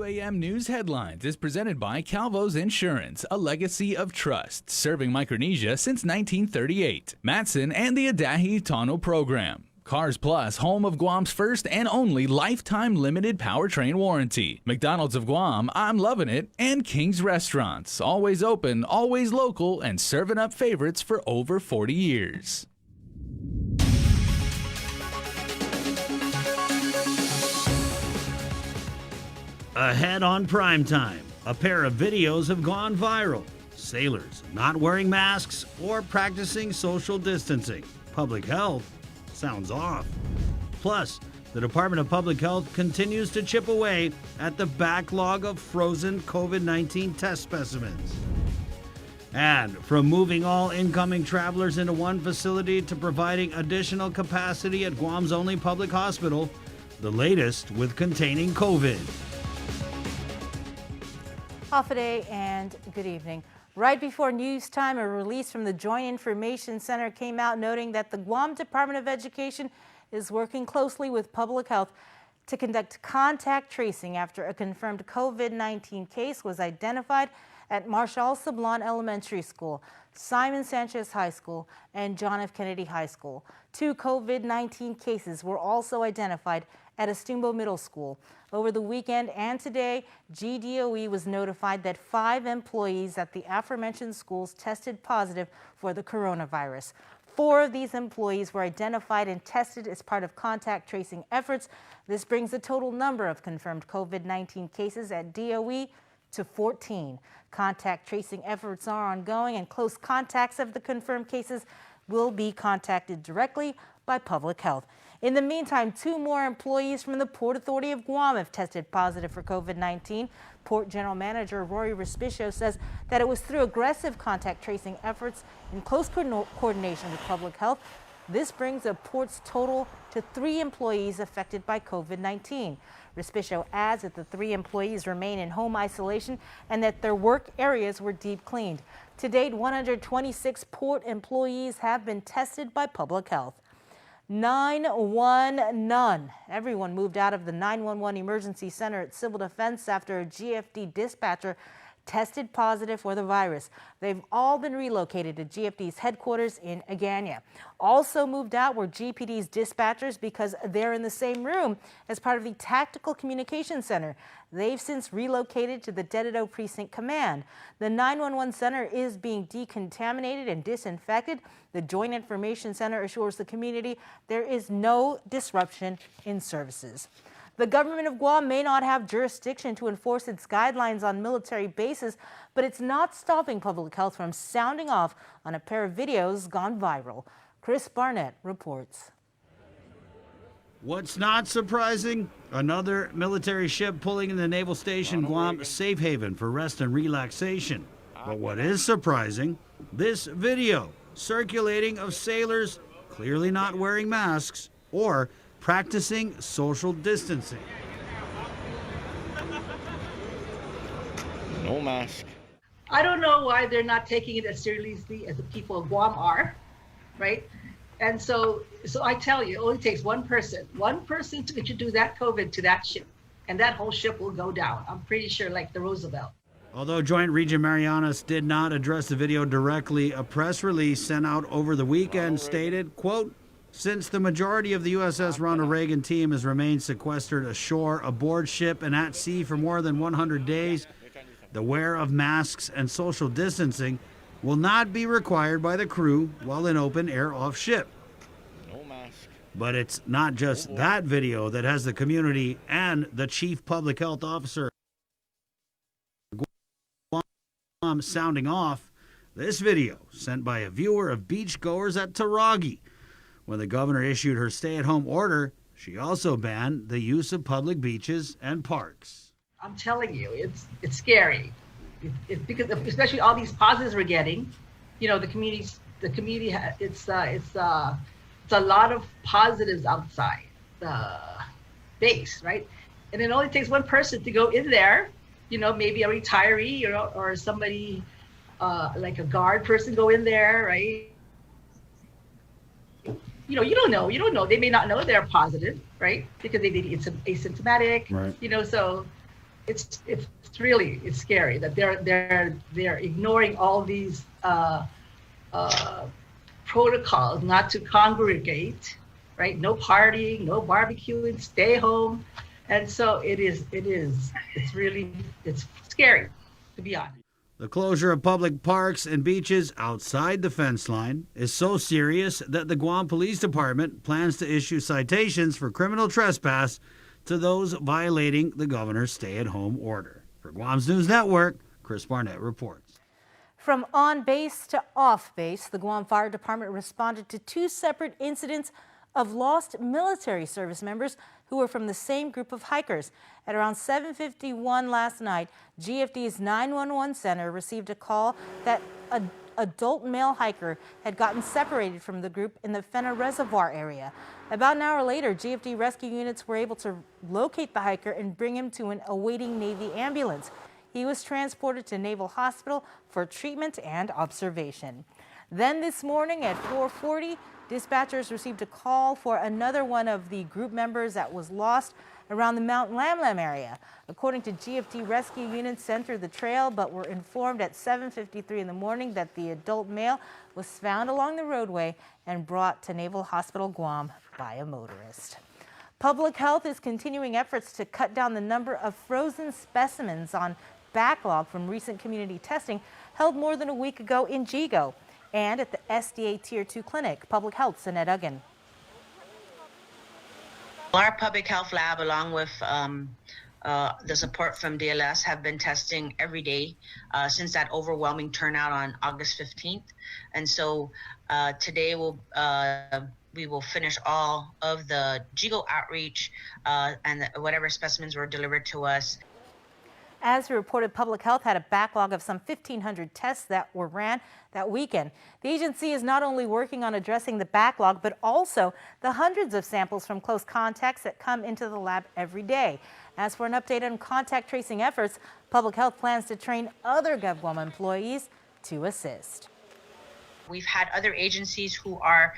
KUAM News Headlines is presented by Calvo's Insurance, a legacy of trust, serving Micronesia since 1938. Matson and the Adahi Tano Program. Cars Plus, home of Guam's first and only lifetime limited powertrain warranty. McDonald's of Guam, I'm loving it. And King's Restaurants, always open, always local, and serving up favorites for over 40 years. Ahead on primetime, a pair of videos have gone viral. Sailors not wearing masks or practicing social distancing. Public health sounds off. Plus, the Department of Public Health continues to chip away at the backlog of frozen COVID-19 test specimens. And from moving all incoming travelers into one facility to providing additional capacity at Guam's only public hospital, the latest with containing COVID. Off a day and good evening. Right before news time, a release from the Joint Information Center came out noting that the Guam Department of Education is working closely with public health to conduct contact tracing after a confirmed COVID-19 case was identified at Marshall Sablan Elementary School, Simon Sanchez High School, and John F. Kennedy High School. 2 COVID-19 cases were also identified at Estumbo Middle School. Over the weekend and today, GDOE was notified that 5 employees at the aforementioned schools tested positive for the coronavirus. 4 of these employees were identified and tested as part of contact tracing efforts. This brings the total number of confirmed COVID-19 cases at DOE to 14. Contact tracing efforts are ongoing, and close contacts of the confirmed cases will be contacted directly by public health. In the meantime, 2 more employees from the Port Authority of Guam have tested positive for COVID-19. Port General Manager Rory Respicio says that it was through aggressive contact tracing efforts in close coordination with public health. This brings the port's total to 3 employees affected by COVID-19. Respicio adds that the 3 employees remain in home isolation and that their work areas were deep cleaned. To date, 126 port employees have been tested by public health. 911. Everyone moved out of the 911 emergency center at Civil Defense after a GFD dispatcher tested positive for the virus. They've all been relocated to GFD's headquarters in Agana. Also moved out were GPD's dispatchers because they're in the same room as part of the Tactical Communications Center. They've since relocated to the Dededo Precinct Command. The 911 center is being decontaminated and disinfected. The Joint Information Center assures the community there is no disruption in services. The government of Guam may not have jurisdiction to enforce its guidelines on military bases, but it's not stopping public health from sounding off on a pair of videos gone viral. Chris Barnett reports. What's not surprising? Another military ship pulling in the Naval Station Guam safe haven for rest and relaxation. But what is surprising? This video circulating of sailors clearly not wearing masks or practicing social distancing. No mask. I don't know why they're not taking it as seriously as the people of Guam are, right? And so I tell you, it only takes one person to introduce that COVID to that ship, and that whole ship will go down. I'm pretty sure, like the Roosevelt. Although Joint Region Marianas did not address the video directly, a press release sent out over the weekend stated, quote, "Since the majority of the USS Ronald Reagan team has remained sequestered ashore, aboard ship, and at sea for more than 100 days, the wear of masks and social distancing will not be required by the crew while in open air off ship." No mask. But it's not just that video that has the community and the chief public health officer sounding off. This video sent by a viewer of beachgoers at Taragi. When the governor issued her stay-at-home order, she also banned the use of public beaches and parks. I'm telling you, it's scary. It's because especially all these positives we're getting, you know, the community, it's a lot of positives outside the base, right? And it only takes one person to go in there, you know, maybe a retiree or somebody like a guard person go in there, right? You know, you don't know. They may not know they're positive, right? Because they may be asymptomatic, right. You know, so it's really scary that they're ignoring all these protocols not to congregate, right? No partying, no barbecuing, stay home. And so it's scary, to be honest. The closure of public parks and beaches outside the fence line is so serious that the Guam Police Department plans to issue citations for criminal trespass to those violating the governor's stay-at-home order. For Guam's News Network, Chris Barnett reports. From on base to off base, the Guam Fire Department responded to 2 separate incidents of lost military service members who were from the same group of hikers. At around 7:51 last night, GFD's 911 center received a call that an adult male hiker had gotten separated from the group in the Fena Reservoir area. About an hour later, GFD rescue units were able to locate the hiker and bring him to an awaiting Navy ambulance. He was transported to Naval Hospital for treatment and observation. Then this morning at 4:40, dispatchers received a call for another one of the group members that was lost around the Mount Lamlam area. According to GFD, rescue units entered the trail but were informed at 7:53 in the morning that the adult male was found along the roadway and brought to Naval Hospital Guam by a motorist. Public Health is continuing efforts to cut down the number of frozen specimens on backlog from recent community testing held more than a week ago in Jigo and at the SDA Tier 2 clinic. Public Health's Annette Uggan. Our public health lab, along with the support from DLS, have been testing every day since that overwhelming turnout on August 15th. And so today we will finish all of the Jigo outreach and whatever specimens were delivered to us. As reported, Public Health had a backlog of some 1,500 tests that were ran that weekend. The agency is not only working on addressing the backlog, but also the hundreds of samples from close contacts that come into the lab every day. As for an update on contact tracing efforts, Public Health plans to train other GovGuam employees to assist. We've had other agencies who are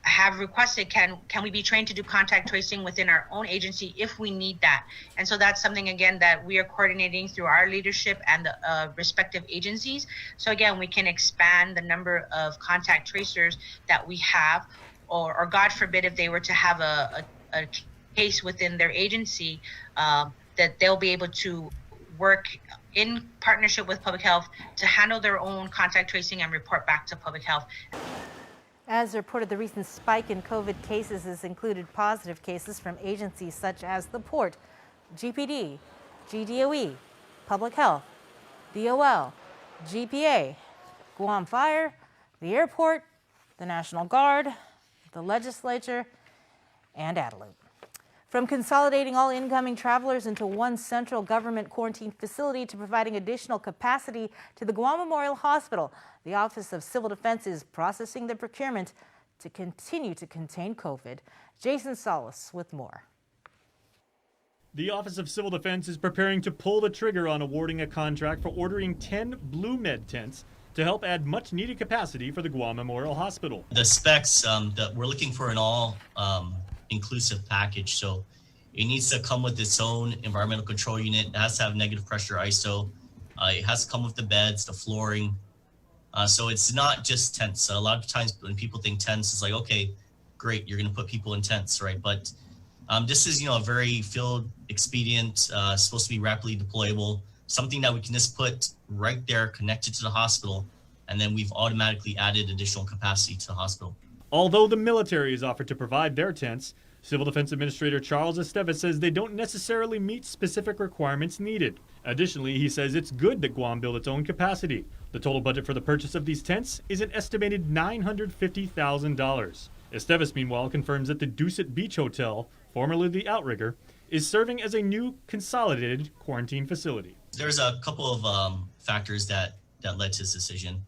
have requested, can we be trained to do contact tracing within our own agency if we need that? And so that's something, again, that we are coordinating through our leadership and the respective agencies. So again, we can expand the number of contact tracers that we have, or God forbid, if they were to have a case within their agency, that they'll be able to work in partnership with Public Health to handle their own contact tracing and report back to Public Health. As reported, the recent spike in COVID cases has included positive cases from agencies such as the Port, GPD, GDOE, Public Health, DOL, GPA, Guam Fire, the airport, the National Guard, the legislature, and Adelude. From consolidating all incoming travelers into one central government quarantine facility to providing additional capacity to the Guam Memorial Hospital, the Office of Civil Defense is processing the procurement to continue to contain COVID. Jason Salas with more. The Office of Civil Defense is preparing to pull the trigger on awarding a contract for ordering 10 Blue Med tents to help add much needed capacity for the Guam Memorial Hospital. The specs that we're looking for an all inclusive package. So it needs to come with its own environmental control unit. It has to have negative pressure ISO. It has to come with the beds, the flooring. So it's not just tents. A lot of times when people think tents, it's like, okay, great, you're going to put people in tents, right? But this is, a very field expedient, supposed to be rapidly deployable, something that we can just put right there connected to the hospital. And then we've automatically added additional capacity to the hospital. Although the military is offered to provide their tents, Civil Defense Administrator Charles Estevez says they don't necessarily meet specific requirements needed. Additionally, he says it's good that Guam build its own capacity. The total budget for the purchase of these tents is an estimated $950,000. Estevez, meanwhile, confirms that the Dusit Beach Hotel, formerly the Outrigger, is serving as a new consolidated quarantine facility. There's a couple of factors that led to this decision.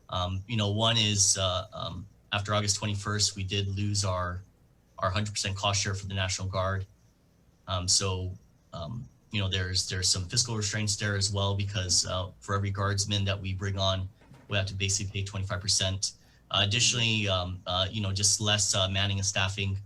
One is after August 21st, we did lose our 100% cost share for the National Guard. There's some fiscal restraints there as well, because for every guardsman that we bring on, we have to basically pay 25%. Additionally, just less manning and staffing,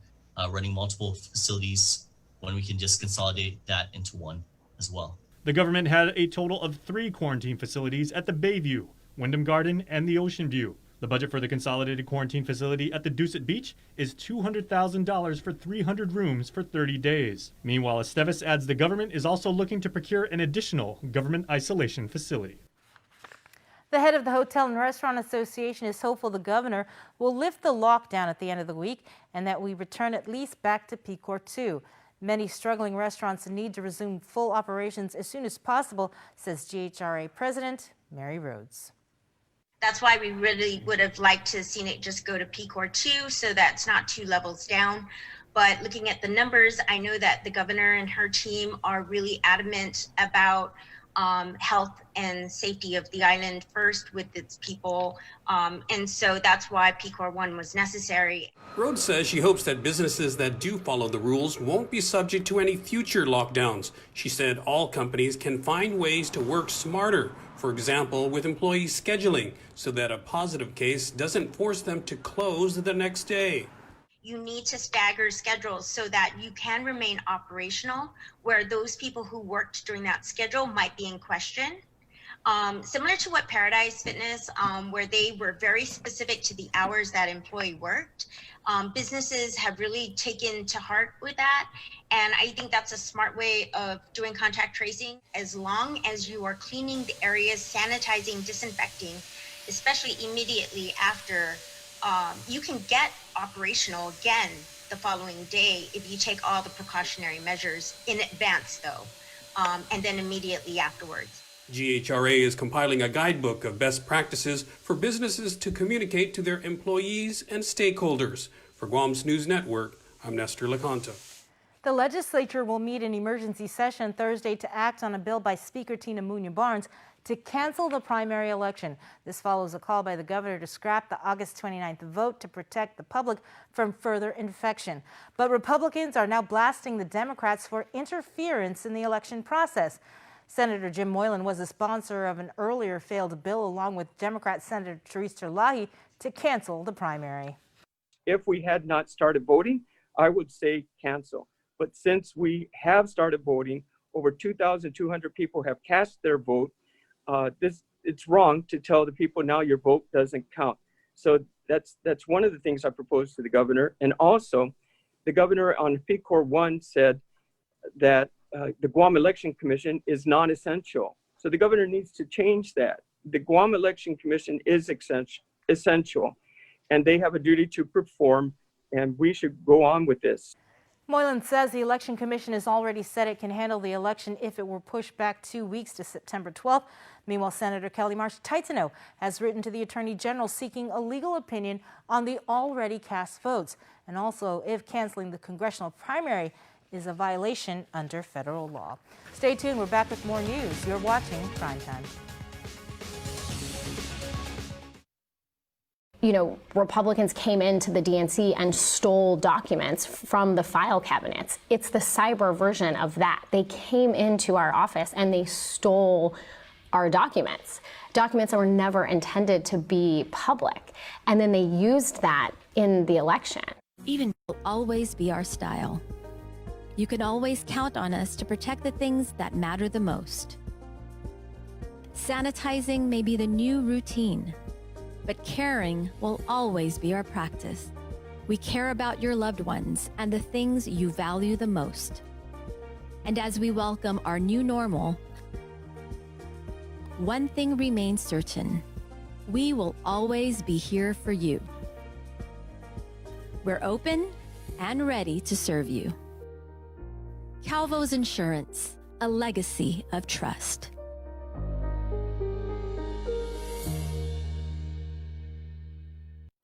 running multiple facilities when we can just consolidate that into one. as well. The government had a total of 3 quarantine facilities at the Bayview, Wyndham Garden, and the Ocean View. The budget for the consolidated quarantine facility at the Dusit Beach is $200,000 for 300 rooms for 30 days. Meanwhile, Esteves adds the government is also looking to procure an additional government isolation facility. The head of the Hotel and Restaurant Association is hopeful the governor will lift the lockdown at the end of the week and that we return at least back to PCOR 2. Many struggling restaurants need to resume full operations as soon as possible, says GHRA President Mary Rhodes. That's why we really would have liked to have seen it just go to PCOR 2, so that's not 2 levels down. But looking at the numbers, I know that the governor and her team are really adamant about health and safety of the island first with its people. And so that's why PCOR 1 was necessary. Rhodes says she hopes that businesses that do follow the rules won't be subject to any future lockdowns. She said all companies can find ways to work smarter, for example, with employee scheduling, so that a positive case doesn't force them to close the next day. You need to stagger schedules so that you can remain operational where those people who worked during that schedule might be in question. Similar to what Paradise Fitness, where they were very specific to the hours that employee worked. Businesses have really taken to heart with that. And I think that's a smart way of doing contact tracing. As long as you are cleaning the areas, sanitizing, disinfecting, especially immediately after, you can get operational again the following day if you take all the precautionary measures in advance though, and then immediately afterwards. GHRA is compiling a guidebook of best practices for businesses to communicate to their employees and stakeholders. For Guam's News Network, I'm Nestor Lecanto. The legislature will meet in emergency session Thursday to act on a bill by Speaker Tina Munoz-Barnes to cancel the primary election. This follows a call by the governor to scrap the August 29th vote to protect the public from further infection. But Republicans are now blasting the Democrats for interference in the election process. Senator Jim Moylan was a sponsor of an earlier failed bill along with Democrat Senator Therese Terlahi to cancel the primary. If we had not started voting, I would say cancel. But since we have started voting, over 2,200 people have cast their vote. It's wrong to tell the people now your vote doesn't count. So that's one of the things I proposed to the governor. And also, the governor on PCOR 1 said that the Guam Election Commission is non-essential. So the governor needs to change that. The Guam Election Commission is essential, and they have a duty to perform, and we should go on with this. Moylan says the Election Commission has already said it can handle the election if it were pushed back 2 weeks to September 12th. Meanwhile, Senator Kelly Marsh Taitano has written to the Attorney General seeking a legal opinion on the already cast votes, and also if canceling the congressional primary is a violation under federal law. Stay tuned. We're back with more news. You're watching Primetime. You know, Republicans came into the DNC and stole documents from the file cabinets. It's the cyber version of that. They came into our office and they stole our documents that were never intended to be public. And then they used that in the election. Even will always be our style. You can always count on us to protect the things that matter the most. Sanitizing may be the new routine, but caring will always be our practice. We care about your loved ones and the things you value the most. And as we welcome our new normal, one thing remains certain: we will always be here for you. We're open and ready to serve you. Calvo's Insurance, a legacy of trust.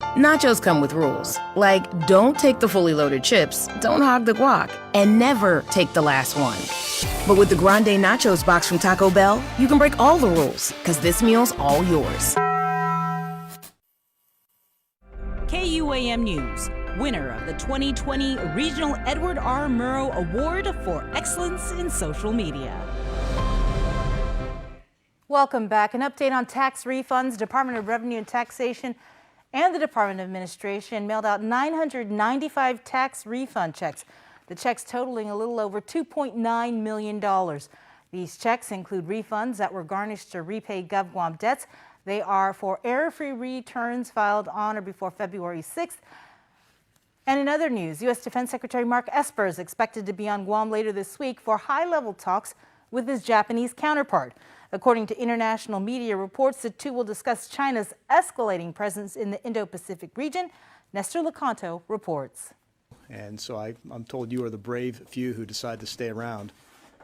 Nachos come with rules, like don't take the fully loaded chips, don't hog the guac, and never take the last one. But with the Grande Nachos box from Taco Bell, you can break all the rules, because this meal's all yours. KUAM News, winner of the 2020 Regional Edward R. Murrow Award for Excellence in Social Media. Welcome back. An update on tax refunds. Department of Revenue and Taxation and the Department of Administration mailed out 995 tax refund checks. The checks totaling a little over $2.9 million. These checks include refunds that were garnished to repay GovGuam debts. They are for error-free returns filed on or before February 6th. And in other news, U.S. Defense Secretary Mark Esper is expected to be on Guam later this week for high-level talks with his Japanese counterpart. According to international media reports, the two will discuss China's escalating presence in the Indo-Pacific region. Nestor Lecanto reports. And so I'm told you are the brave few who decide to stay around.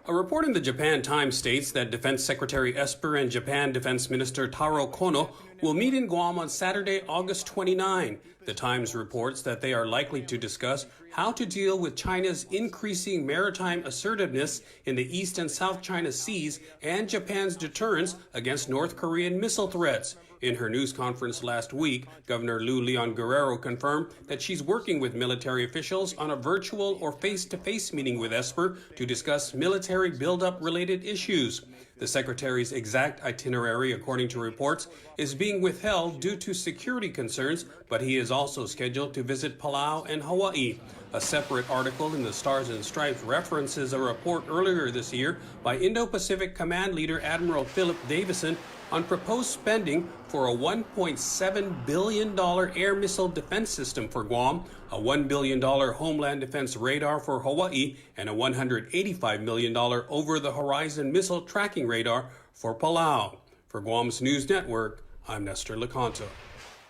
A report in the Japan Times states that Defense Secretary Esper and Japan Defense Minister Taro Kono will meet in Guam on Saturday, August 29. The Times reports that they are likely to discuss how to deal with China's increasing maritime assertiveness in the East and South China Seas and Japan's deterrence against North Korean missile threats. In her news conference last week, Governor Lou Leon Guerrero confirmed that she's working with military officials on a virtual or face-to-face meeting with Esper to discuss military buildup related issues. The secretary's exact itinerary, according to reports, is being withheld due to security concerns, but he is also scheduled to visit Palau and Hawaii. A separate article in the Stars and Stripes references a report earlier this year by Indo-Pacific Command Leader Admiral Philip Davison on proposed spending for a $1.7 billion air missile defense system for Guam, a $1 billion homeland defense radar for Hawaii, and a $185 million over-the-horizon missile tracking radar for Palau. For Guam's News Network, I'm Nestor Lecanto.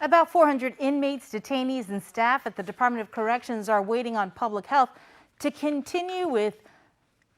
About 400 inmates, detainees, and staff at the Department of Corrections are waiting on public health to continue with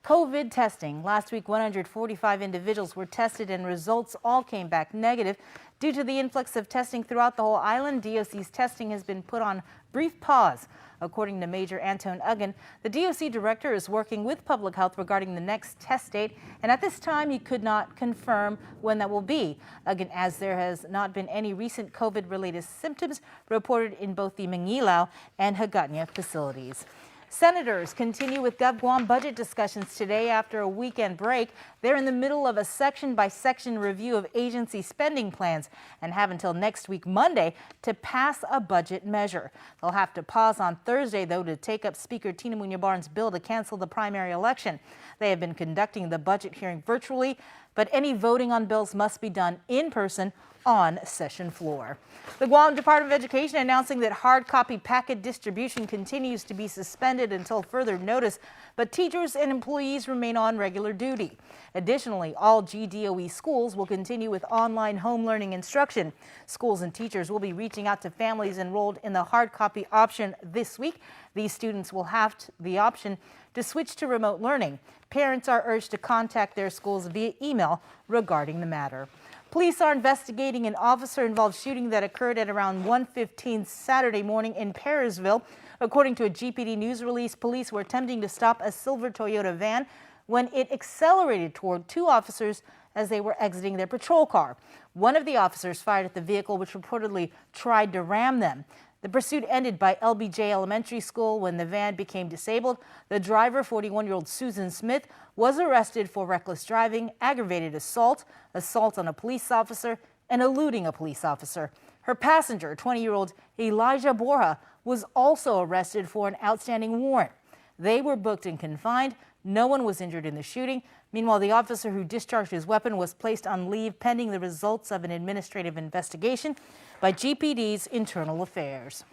COVID testing. Last week, 145 individuals were tested and results all came back negative. Due to the influx of testing throughout the whole island, DOC's testing has been put on brief pause. According to Major Antone Uggan, the DOC director is working with public health regarding the next test date, and at this time he could not confirm when that will be. Uggan adds there has not been any recent COVID-related symptoms reported in both the Mangilau and Hagåtña facilities. Senators continue with GovGuam budget discussions today after a weekend break. They're in the middle of a section-by-section review of agency spending plans and have until next week, Monday, to pass a budget measure. They'll have to pause on Thursday, though, to take up Speaker Tina Muñoz-Barnes' bill to cancel the primary election. They have been conducting the budget hearing virtually, but any voting on bills must be done in person on session floor. The Guam Department of Education announcing that hard copy packet distribution continues to be suspended until further notice, but teachers and employees remain on regular duty. Additionally, all GDOE schools will continue with online home learning instruction. Schools and teachers will be reaching out to families enrolled in the hard copy option this week. These students will have the option to switch to remote learning. Parents are urged to contact their schools via email regarding the matter. Police are investigating an officer-involved shooting that occurred at around 1:15 Saturday morning in Parisville. According to a GPD news release, police were attempting to stop a silver Toyota van when it accelerated toward two officers as they were exiting their patrol car. One of the officers fired at the vehicle, which reportedly tried to ram them. The pursuit ended by LBJ Elementary School when the van became disabled. The driver, 41-year-old Susan Smith, was arrested for reckless driving, aggravated assault, assault on a police officer, and eluding a police officer. Her passenger, 20-year-old Elijah Borja, was also arrested for an outstanding warrant. They were booked and confined. No one was injured in the shooting. Meanwhile, the officer who discharged his weapon was placed on leave pending the results of an administrative investigation by GPD's Internal Affairs.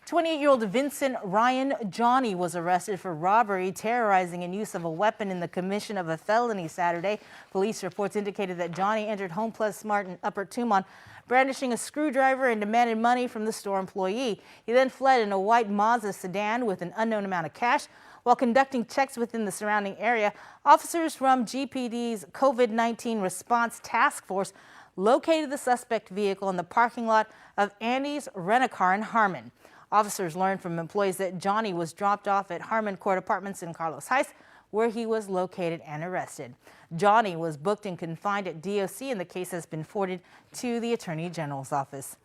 28-year-old Vincent Ryan Johnny was arrested for robbery, terrorizing, and use of a weapon in the commission of a felony Saturday. Police reports indicated that Johnny entered Home Plus Smart in Upper Tumon, brandishing a screwdriver and demanded money from the store employee. He then fled in a white Mazda sedan with an unknown amount of cash. While conducting checks within the surrounding area, officers from GPD's COVID-19 Response Task Force located the suspect vehicle in the parking lot of Andy's Rent-A-Car in Harmon. Officers learned from employees that Johnny was dropped off at Harmon Court Apartments in Carlos Heights, where he was located and arrested. Johnny was booked and confined at DOC, and the case has been forwarded to the Attorney General's office.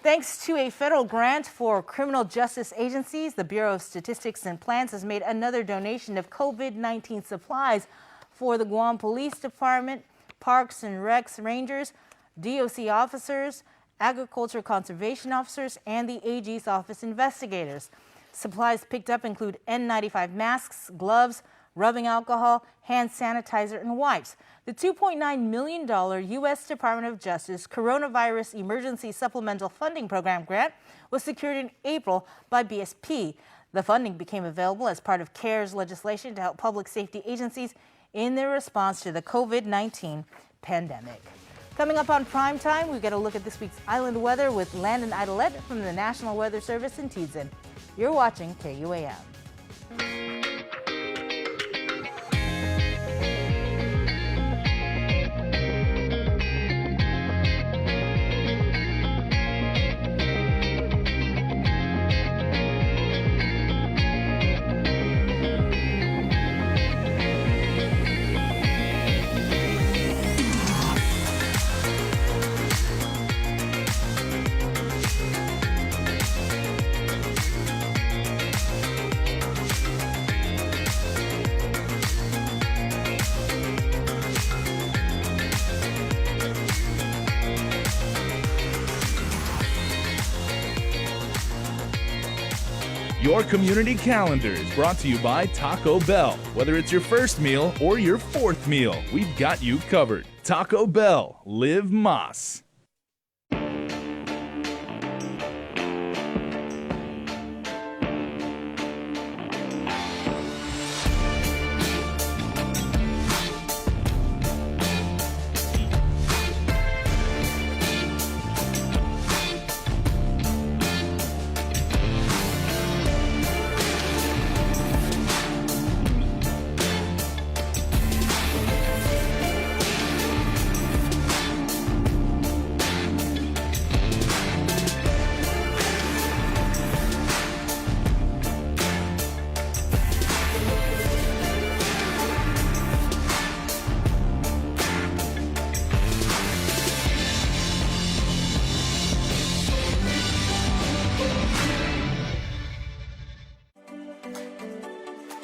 Thanks to a federal grant for criminal justice agencies, the Bureau of Statistics and Plans has made another donation of COVID-19 supplies for the Guam Police Department, Parks and Recs Rangers, DOC officers, Agriculture Conservation officers, and the AG's office investigators. Supplies picked up include N95 masks, gloves, rubbing alcohol, hand sanitizer, and wipes. The $2.9 million U.S. Department of Justice Coronavirus Emergency Supplemental Funding Program grant was secured in April by BSP. The funding became available as part of CARES legislation to help public safety agencies in their response to the COVID-19 pandemic. Coming up on Primetime, we get a look at this week's island weather with Landon Idolette from the National Weather Service in Tiedzin. You're watching KUAM. Your community calendar is brought to you by Taco Bell. Whether it's your first meal or your fourth meal, we've got you covered. Taco Bell, live Más.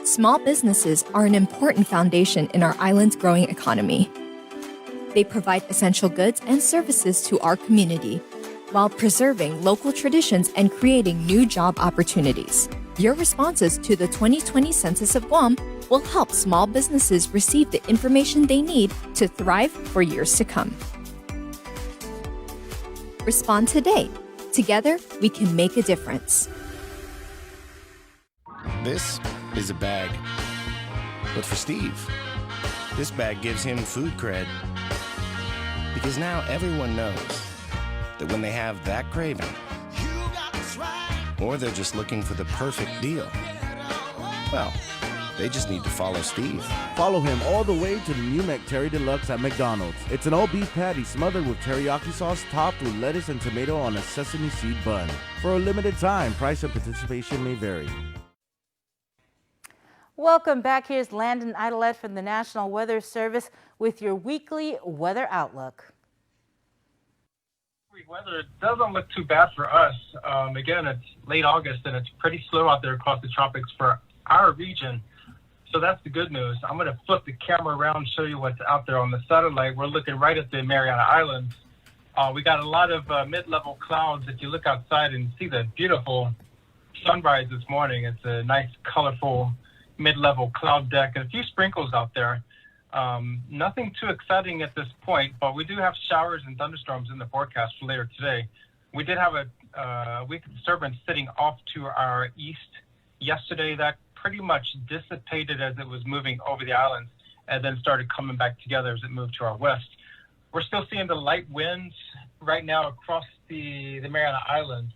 Small businesses are an important foundation in our island's growing economy. They provide essential goods and services to our community while preserving local traditions and creating new job opportunities. Your responses to the 2020 Census of Guam will help small businesses receive the information they need to thrive for years to come. Respond today. Together, we can make a difference. This is a bag, but for Steve, this bag gives him food cred. Because now everyone knows that when they have that craving, or they're just looking for the perfect deal, well, they just need to follow Steve. Follow him all the way to the new McTerry Deluxe at McDonald's. It's an all-beef patty smothered with teriyaki sauce topped with lettuce and tomato on a sesame seed bun. For a limited time, price and participation may vary. Welcome back. Here's Landon Idolette from the National Weather Service with your weekly weather outlook. Weather doesn't look too bad for us. Again, it's late August and it's pretty slow out there across the tropics for our region. So that's the good news. I'm going to flip the camera around and show you what's out there on the satellite. We're looking right at the Mariana Islands. We got a lot of mid-level clouds. If you look outside and see the beautiful sunrise this morning, it's a nice, colorful mid-level cloud deck and a few sprinkles out there. Nothing too exciting at this point, but we do have showers and thunderstorms in the forecast for later today. We did have a weak disturbance sitting off to our east yesterday that pretty much dissipated as it was moving over the islands and then started coming back together as it moved to our west. We're still seeing the light winds right now across the Mariana Islands.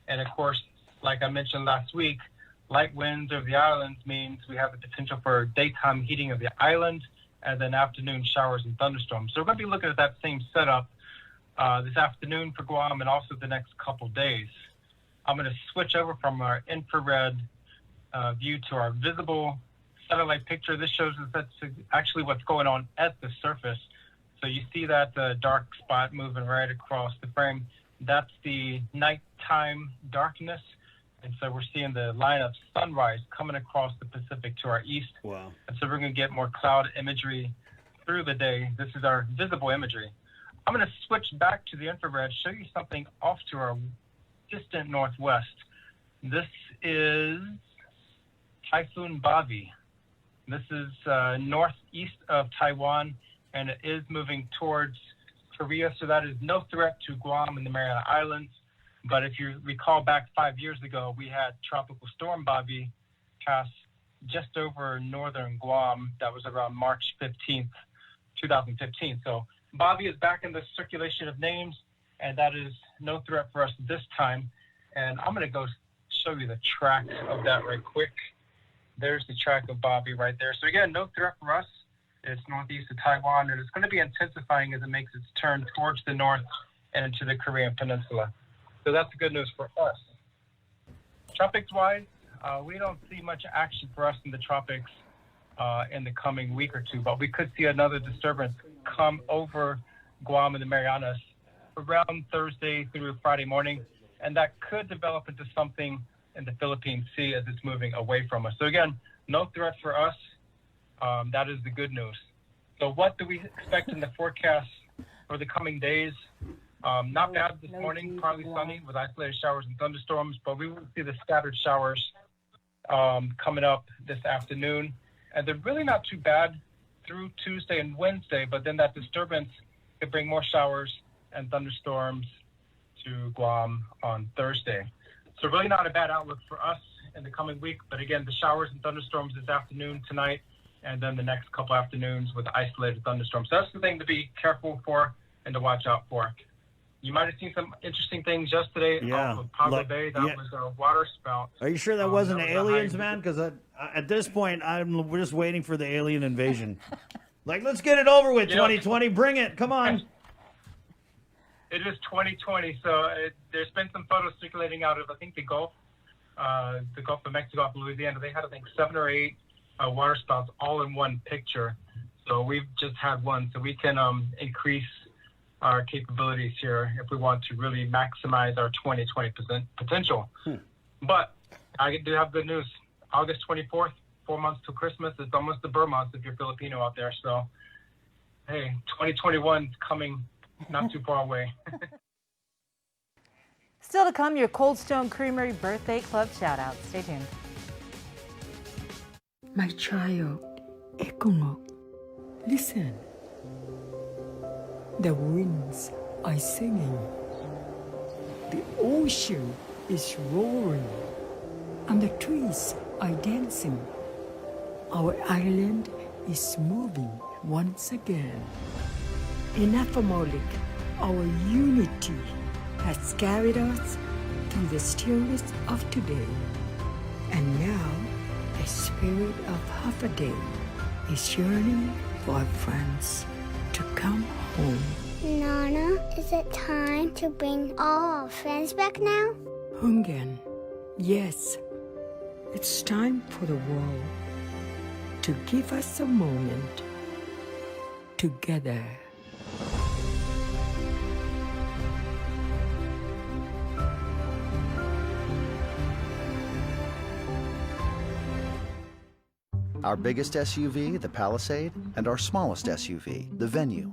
And of course, like I mentioned last week, light winds over the islands means we have the potential for daytime heating of the island and then afternoon showers and thunderstorms. So we're going to be looking at that same setup this afternoon for Guam and also the next couple days. I'm going to switch over from our infrared view to our visible satellite picture. This shows us that's actually what's going on at the surface. So you see that dark spot moving right across the frame. That's the nighttime darkness. And so we're seeing the line of sunrise coming across the Pacific to our east. Wow. And so we're going to get more cloud imagery through the day. This is our visible imagery. I'm going to switch back to the infrared, show you something off to our distant northwest. This is Typhoon Bavi. This is northeast of Taiwan, and it is moving towards Korea, so that is no threat to Guam and the Mariana Islands. But if you recall back 5 years ago, we had Tropical Storm Bobby pass just over northern Guam. That was around March 15th, 2015. So Bobby is back in the circulation of names, and that is no threat for us this time. And I'm going to go show you the track of that right quick. There's the track of Bobby right there. So again, no threat for us. It's northeast of Taiwan, and it's going to be intensifying as it makes its turn towards the north and into the Korean Peninsula. So that's the good news for us. Tropics-wise, we don't see much action for us in the tropics in the coming week or two, but we could see another disturbance come over Guam and the Marianas around Thursday through Friday morning, and that could develop into something in the Philippine Sea as it's moving away from us. So again, no threat for us. That is the good news. So what do we expect in the forecast for the coming days? Not bad this morning, partly sunny with isolated showers and thunderstorms, but we will see the scattered showers coming up this afternoon. And they're really not too bad through Tuesday and Wednesday, but then that disturbance could bring more showers and thunderstorms to Guam on Thursday. So really not a bad outlook for us in the coming week. But again, the showers and thunderstorms this afternoon, tonight, and then the next couple afternoons with isolated thunderstorms. So that's the thing to be careful for and to watch out for. You might have seen some interesting things yesterday off of Pago Bay. That was a water spout. Are you sure that wasn't aliens, man? Because at this point, we're just waiting for the alien invasion. Like, let's get it over with, 2020. Bring it. Come on. It is 2020, so there's been some photos circulating out of, I think, the Gulf of Mexico, off Louisiana. They had, I think, 7 or 8 water spouts all in one picture. So we've just had one, so we can increase our capabilities here if we want to really maximize our 2020 potential. But I do have good news. August 24th, 4 months till Christmas. It's almost the Burr month if you're Filipino out there. So, hey, 2021 is coming not too far away. Still to come, your Cold Stone Creamery Birthday Club shout-out. Stay tuned. My child, Ekongok, listen. The winds are singing. The ocean is roaring. And the trees are dancing. Our island is moving once again. In Afamolik, our unity has carried us through the stillness of today. And now, the spirit of half a day is yearning for our friends to come home. Nana, is it time to bring all our friends back now? Hungen, yes. It's time for the world to give us a moment together. Our biggest SUV, the Palisade, and our smallest SUV, the Venue.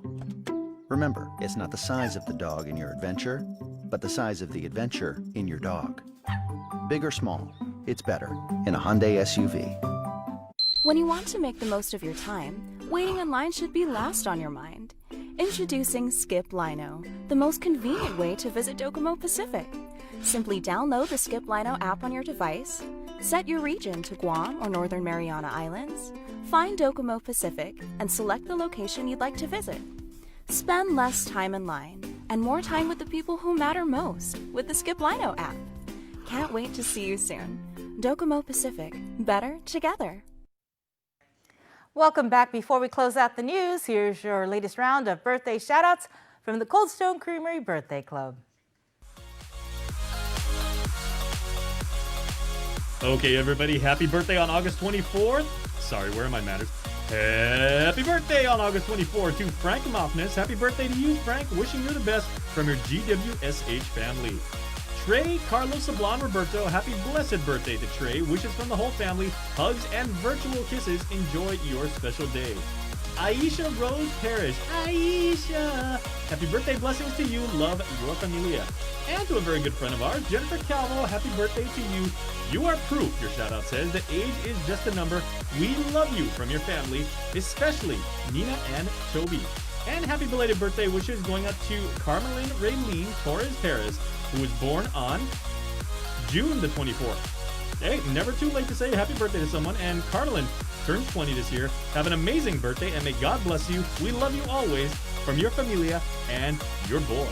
Remember, it's not the size of the dog in your adventure, but the size of the adventure in your dog. Big or small, it's better in a Hyundai SUV. When you want to make the most of your time, waiting in line should be last on your mind. Introducing Skip Lino, the most convenient way to visit Docomo Pacific. Simply download the Skip Lino app on your device, set your region to Guam or Northern Mariana Islands, find Docomo Pacific, and select the location you'd like to visit. Spend less time in line and more time with the people who matter most with the Skip Lino app. Can't wait to see you soon. Docomo Pacific, better together. Welcome back. Before we close out the news, here's your latest round of birthday shout-outs from the Cold Stone Creamery Birthday Club. Okay, everybody, happy birthday on August 24th. Sorry, where are my manners? Happy birthday on August 24th to Frank Moffness. Happy birthday to you, Frank. Wishing you the best from your GWSH family. Trey, Carlos, Sablon, Roberto, happy blessed birthday to Trey. Wishes from the whole family, hugs and virtual kisses. Enjoy your special day. Aisha Rose Parrish. Aisha, Happy birthday blessings to you. Love, your familia. And to a very good friend of ours, Jennifer Calvo, happy birthday to you. You are proof, your shout out says, that age is just a number. We love you from your family, especially Nina and Toby. And happy belated birthday wishes going out to Carmelyn Raylene Torres Perez, who was born on June the 24th. Hey, never too late to say happy birthday to someone. And Carmelyn turns 20 this year. Have an amazing birthday, and may God bless you. We love you always, from your familia and your boy.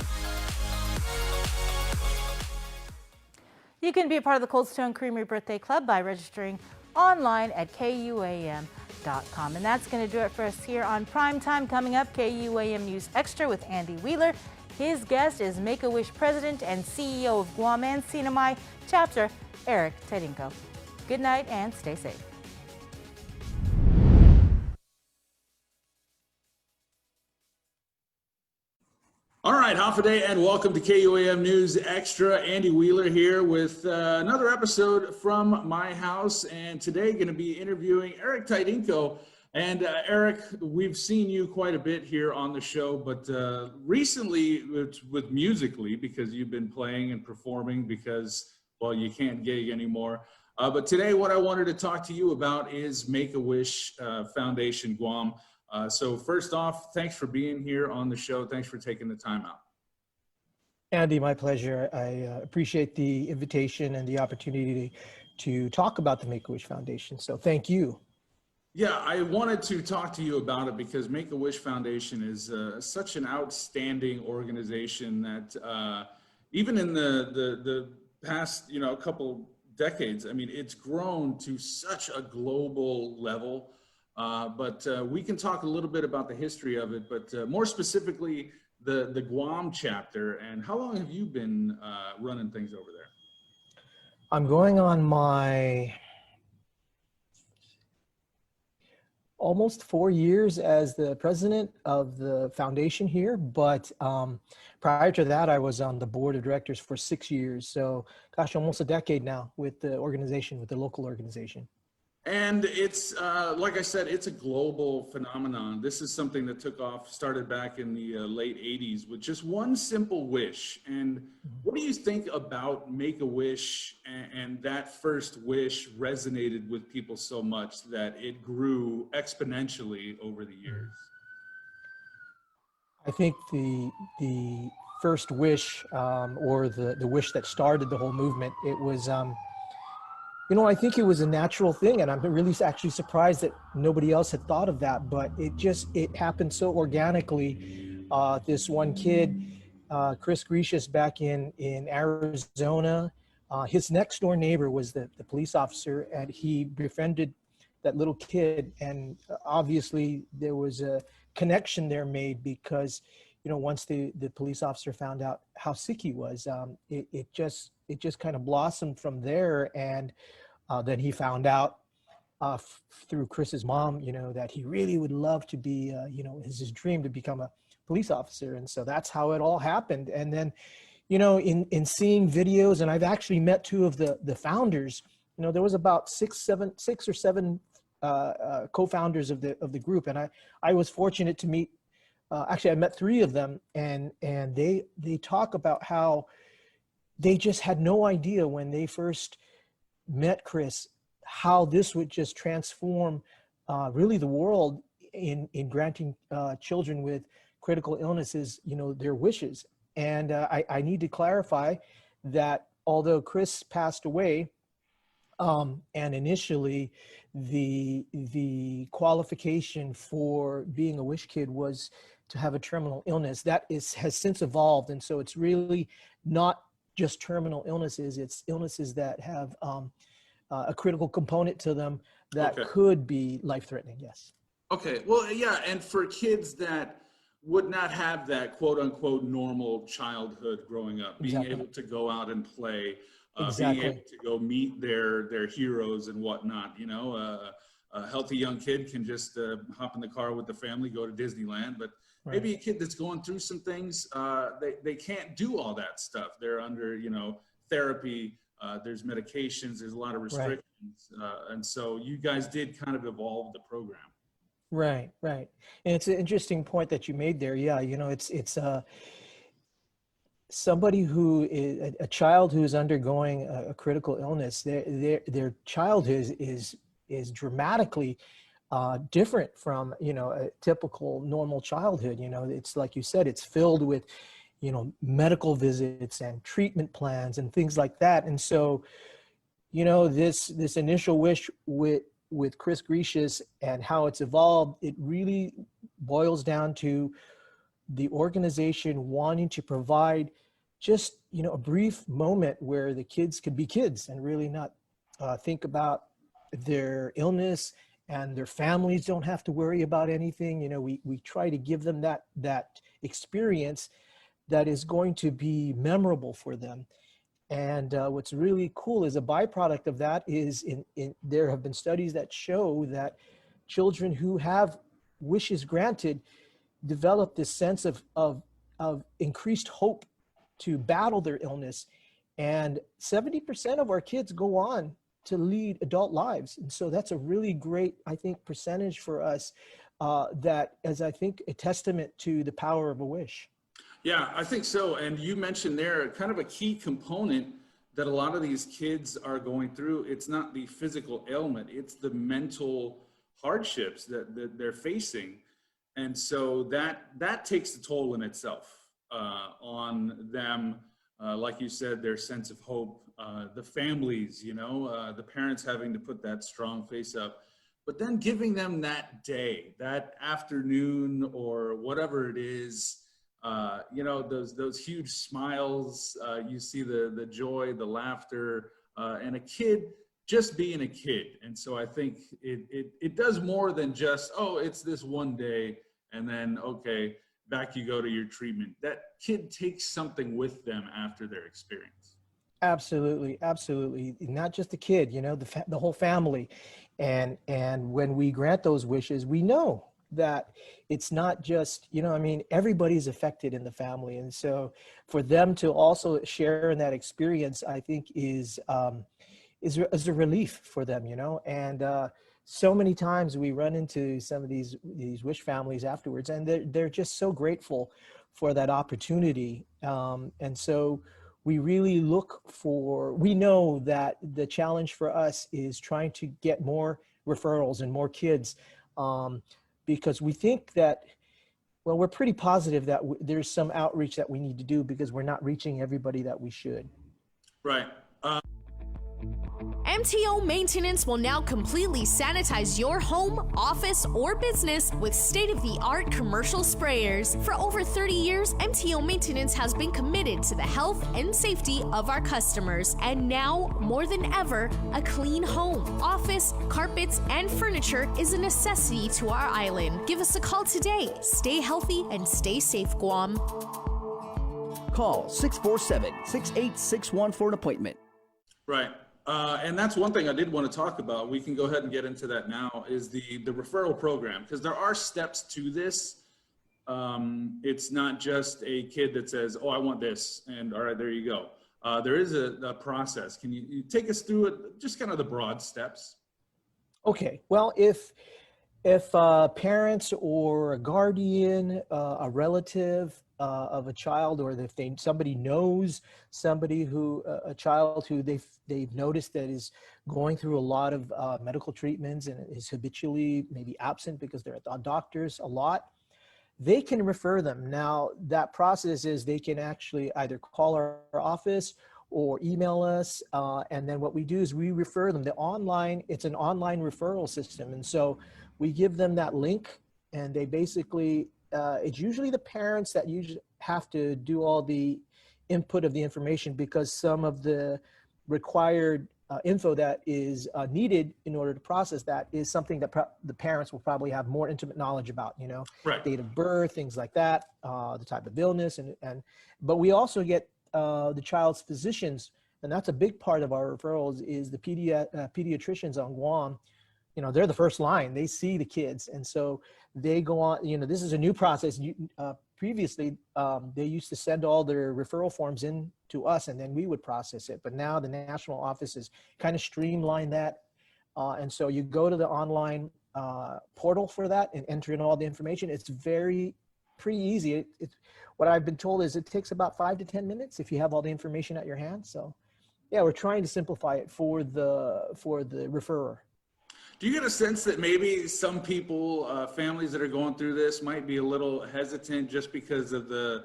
You can be a part of the Cold Stone Creamery Birthday Club by registering online at KUAM.com. And that's going to do it for us here on Primetime. Coming up, KUAM News Extra with Andy Wheeler. His guest is Make-A-Wish President and CEO of Guam and Sinamai Chapter, Eric Tedinko. Good night and stay safe. All right, half a day and welcome to KUAM News Extra. Andy Wheeler here with another episode from my house, and today going to be interviewing Eric Tedinko. And Eric, we've seen you quite a bit here on the show, but recently with Musically, because you've been playing and performing because, well, you can't gig anymore. But today what I wanted to talk to you about is Make-A-Wish Foundation Guam. So first off, thanks for being here on the show. Thanks for taking the time out. Andy, my pleasure. I appreciate the invitation and the opportunity to talk about the Make-A-Wish Foundation. So thank you. Yeah, I wanted to talk to you about it because Make-A-Wish Foundation is such an outstanding organization that even in the past, couple decades, I mean, it's grown to such a global level. But we can talk a little bit about the history of it, but more specifically, the Guam chapter. And how long have you been running things over there? I'm going on my almost 4 years as the president of the foundation here. But prior to that, I was on the board of directors for 6 years. So, gosh, almost a decade now with the organization, with the local organization. And it's, like I said, it's a global phenomenon. This is something that took off, started back in the late 80s with just one simple wish. And what do you think about Make-A-Wish and that first wish resonated with people so much that it grew exponentially over the years? I think the first wish or the wish that started the whole movement, it was, I think it was a natural thing, and I'm really actually surprised that nobody else had thought of that, but it happened so organically. This one kid, Chris Grecius, back in Arizona, his next door neighbor was the police officer, and he befriended that little kid, and obviously there was a connection there made because, once the police officer found out how sick he was, it just kind of blossomed from there. And then he found out through Chris's mom, that he really would love to be, it's his dream to become a police officer. And so that's how it all happened. And then, in seeing videos, and I've actually met two of the founders, there was about six or seven co-founders of the group. And I was fortunate to meet, actually I met three of them, and they talk about how they just had no idea when they first met Chris, how this would just transform really the world in granting children with critical illnesses, their wishes. And I need to clarify that although Chris passed away, and initially the qualification for being a wish kid was to have a terminal illness, has since evolved. And so it's really not just terminal illnesses, it's illnesses that have a critical component to them that could be life-threatening, yes. Okay, well, yeah, and for kids that would not have that quote-unquote normal childhood growing up, being able to go out and play, being able to go meet their heroes and whatnot, a healthy young kid can just hop in the car with the family, go to Disneyland, but maybe a kid that's going through some things, they can't do all that stuff. They're under, therapy, there's medications, there's a lot of restrictions. And so you guys did kind of evolve the program. Right, right. And it's an interesting point that you made there. Yeah, you know, it's somebody who is a child who is undergoing a critical illness. Their childhood is dramatically different from, you know, a typical normal childhood. You know, it's like you said, it's filled with, you know, medical visits and treatment plans and things like that. And so, you know, this initial wish with Chris Grecius and how it's evolved, it really boils down to the organization wanting to provide just, you know, a brief moment where the kids could be kids and really not think about their illness, and their families don't have to worry about anything. You know, we try to give them that experience that is going to be memorable for them. And what's really cool is a byproduct of that is there have been studies that show that children who have wishes granted develop this sense of increased hope to battle their illness. And 70% of our kids go on to lead adult lives. And so that's a really great, I think, percentage for us that is, I think, a testament to the power of a wish. Yeah, I think so. And you mentioned there kind of a key component that a lot of these kids are going through. It's not the physical ailment, it's the mental hardships that they're facing. And so that takes a toll in itself on them. Like you said, their sense of hope, the families, you know, the parents having to put that strong face up, but then giving them that day, that afternoon, or whatever it is, you know, those huge smiles, you see the joy, the laughter, and a kid just being a kid. And so I think it does more than just, oh, it's this one day, and then, okay, back you go to your treatment. That kid takes something with them after their experience. Absolutely, absolutely. Not just the kid, you know, the whole family. And when we grant those wishes, we know that it's not just, you know, I mean, everybody's affected in the family. And so for them to also share in that experience, I think is a relief for them, you know. And so many times we run into some of these wish families afterwards, and they're just so grateful for that opportunity. And so we really we know that the challenge for us is trying to get more referrals and more kids, because we think that, well, we're pretty positive that there's some outreach that we need to do because we're not reaching everybody that we should. Right. MTO Maintenance will now completely sanitize your home, office, or business with state-of-the-art commercial sprayers. For over 30 years, MTO Maintenance has been committed to the health and safety of our customers. And now, more than ever, a clean home, office, carpets, and furniture is a necessity to our island. Give us a call today. Stay healthy and stay safe, Guam. Call 647-6861 for an appointment. Right. And that's one thing I did want to talk about. We can go ahead and get into that now, is the referral program, because there are steps to this. It's not just a kid that says, oh, I want this, and all right, there you go. There is a process. Can you take us through it, just kind of the broad steps? Okay. Well, if parents or a guardian, a relative of a child, or if somebody knows somebody a child who they've noticed that is going through a lot of medical treatments and is habitually maybe absent because they're at the doctors a lot, they can refer them. Now, that process is they can actually either call our office or email us, and then what we do is we refer them. It's an online referral system, and so we give them that link, and they basically, it's usually the parents that usually have to do all the input of the information, because some of the required info that is needed in order to process that is something that the parents will probably have more intimate knowledge about, you know, right. Date of birth, things like that, the type of illness, but we also get the child's physicians, and that's a big part of our referrals, is the pediatricians on Guam. You know, they're the first line. They see the kids, and so they go on. You know, this is a new process. Previously, they used to send all their referral forms in to us, and then we would process it. But now the national office has kind of streamlined that, and so you go to the online portal for that and enter in all the information. It's pretty easy. What I've been told is it takes about 5 to 10 minutes if you have all the information at your hand. So yeah, we're trying to simplify it for the referrer. Do you get a sense that maybe some people, families that are going through this might be a little hesitant just because of the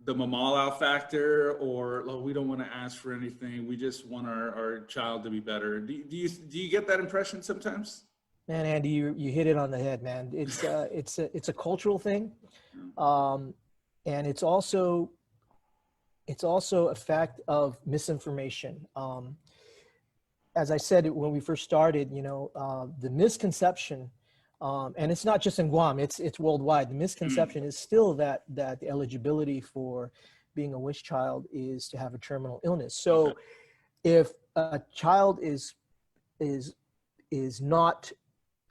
mamala factor, or we don't want to ask for anything, we just want our child to be better? Do you get that impression sometimes? Man, Andy, you hit it on the head, man. It's a cultural thing, and it's also a fact of misinformation. As I said when we first started, the misconception, and it's not just in Guam, it's worldwide. The misconception is still that the eligibility for being a wish child is to have a terminal illness. So if a child is not,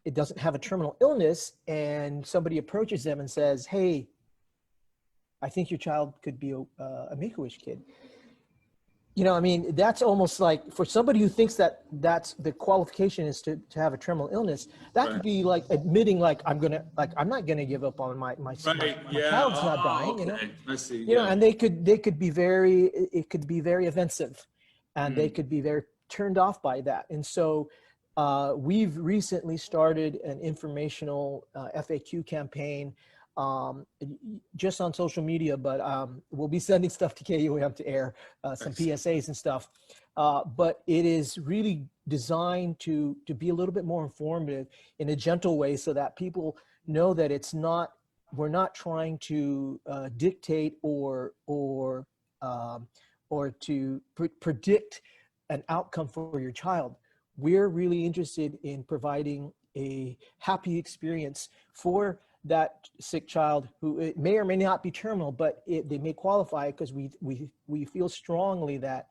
it doesn't have a terminal illness, and somebody approaches them and says, hey, I think your child could be a Make-A-Wish kid. That's almost like, for somebody who thinks that that's the qualification is to have a terminal illness, that could be like admitting, like, I'm not gonna give up on my child's not dying, Okay. I see. And it could be very offensive, and they could be very turned off by that. And so we've recently started an informational FAQ campaign just on social media, but we'll be sending stuff to KUAM to air, some PSAs and stuff. But it is really designed to be a little bit more informative in a gentle way, so that people know that we're not trying to dictate or to predict an outcome for your child. We're really interested in providing a happy experience for that sick child who it may or may not be terminal, but they may qualify, because we feel strongly that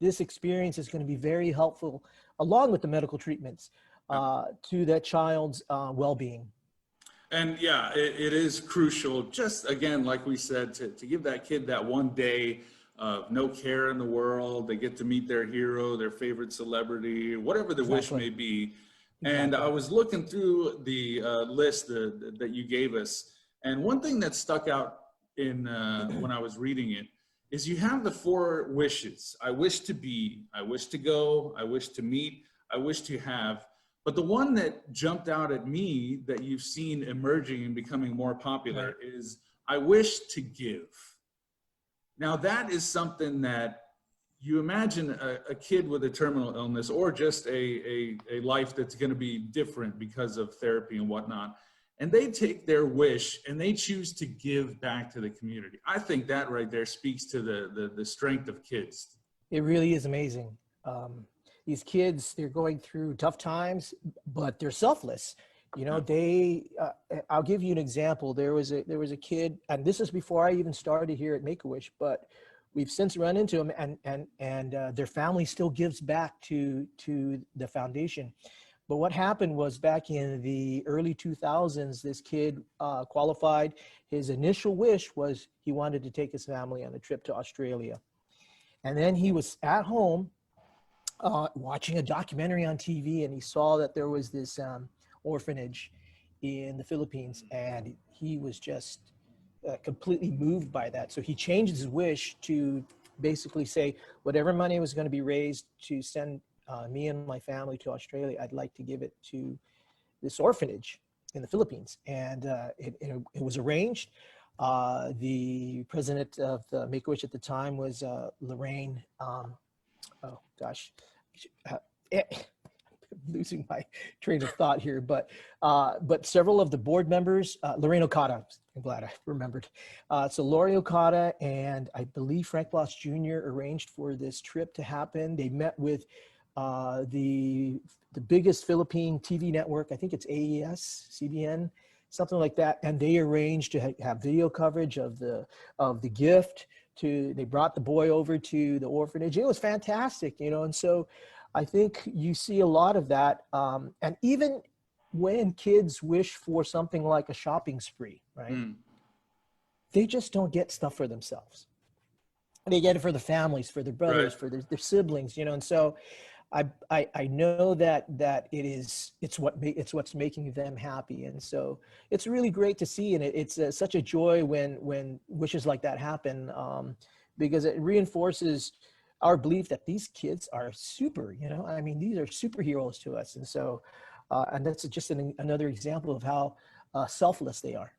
this experience is going to be very helpful, along with the medical treatments, to that child's well-being. And yeah, it is crucial, just again, like we said, to give that kid that one day of no care in the world. They get to meet their hero, their favorite celebrity, whatever the wish may be. And I was looking through the list that you gave us, and one thing that stuck out in when I was reading it is you have the 4 wishes. I wish to be, I wish to go, I wish to meet, I wish to have. But the one that jumped out at me that you've seen emerging and becoming more popular is I wish to give. Now that is something that you imagine a kid with a terminal illness, or just a life that's going to be different because of therapy and whatnot, and they take their wish and they choose to give back to the community. I think that right there speaks to the strength of kids. It really is amazing. These kids, they're going through tough times, but they're selfless. I'll give you an example. There was a kid, and this is before I even started here at Make-A-Wish, but we've since run into them, and their family still gives back to the foundation. But what happened was, back in the early 2000s, this kid qualified. His initial wish was he wanted to take his family on a trip to Australia. And then he was at home watching a documentary on TV, and he saw that there was this orphanage in the Philippines, and he was just completely moved by that. So he changed his wish to basically say, whatever money was going to be raised to send me and my family to Australia, I'd like to give it to this orphanage in the Philippines. And it was arranged. The president of the Make-A-Wish at the time was Lorraine. Losing my train of thought here, but several of the board members, Lorraine Okada, I'm glad I remembered. So Lori Okada and I believe Frank Bloss Jr. arranged for this trip to happen. They met with the biggest Philippine TV network, I think it's AES, CBN, something like that, and they arranged to have video coverage of the gift. They brought the boy over to the orphanage. It was fantastic, and so I think you see a lot of that. And even when kids wish for something like a shopping spree, right? They just don't get stuff for themselves. They get it for the families, for their brothers, for their siblings, and so I know that it's what's making them happy, and so it's really great to see, and it's such a joy when wishes like that happen, because it reinforces our belief that these kids are super. I mean, these are superheroes to us, and so and that's just another example of how selfless they are.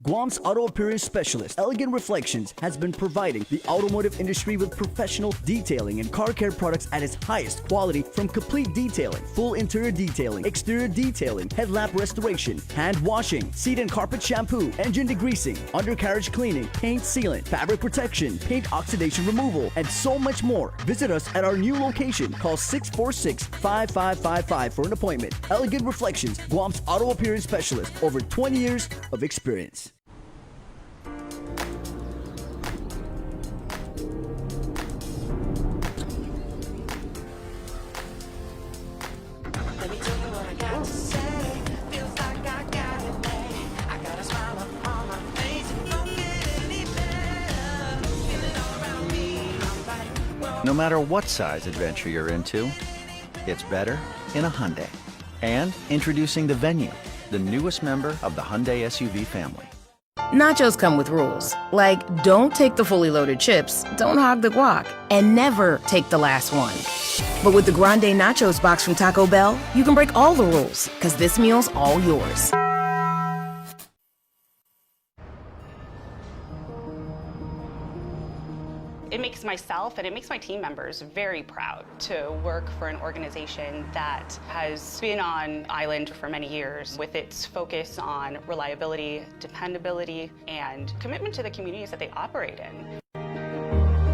Guam's auto appearance specialist, Elegant Reflections, has been providing the automotive industry with professional detailing and car care products at its highest quality, from complete detailing, full interior detailing, exterior detailing, headlamp restoration, hand washing, seat and carpet shampoo, engine degreasing, undercarriage cleaning, paint sealant, fabric protection, paint oxidation removal, and so much more. Visit us at our new location. Call 646-5555 for an appointment. Elegant Reflections, Guam's auto appearance specialist, over 20 years of experience. No matter what size adventure you're into, it's better in a Hyundai. And introducing the Venue, the newest member of the Hyundai SUV family. Nachos come with rules, like don't take the fully loaded chips, don't hog the guac, and never take the last one. But with the Grande Nachos box from Taco Bell, you can break all the rules, because this meal's all yours. It makes myself and it makes my team members very proud to work for an organization that has been on island for many years, with its focus on reliability, dependability, and commitment to the communities that they operate in.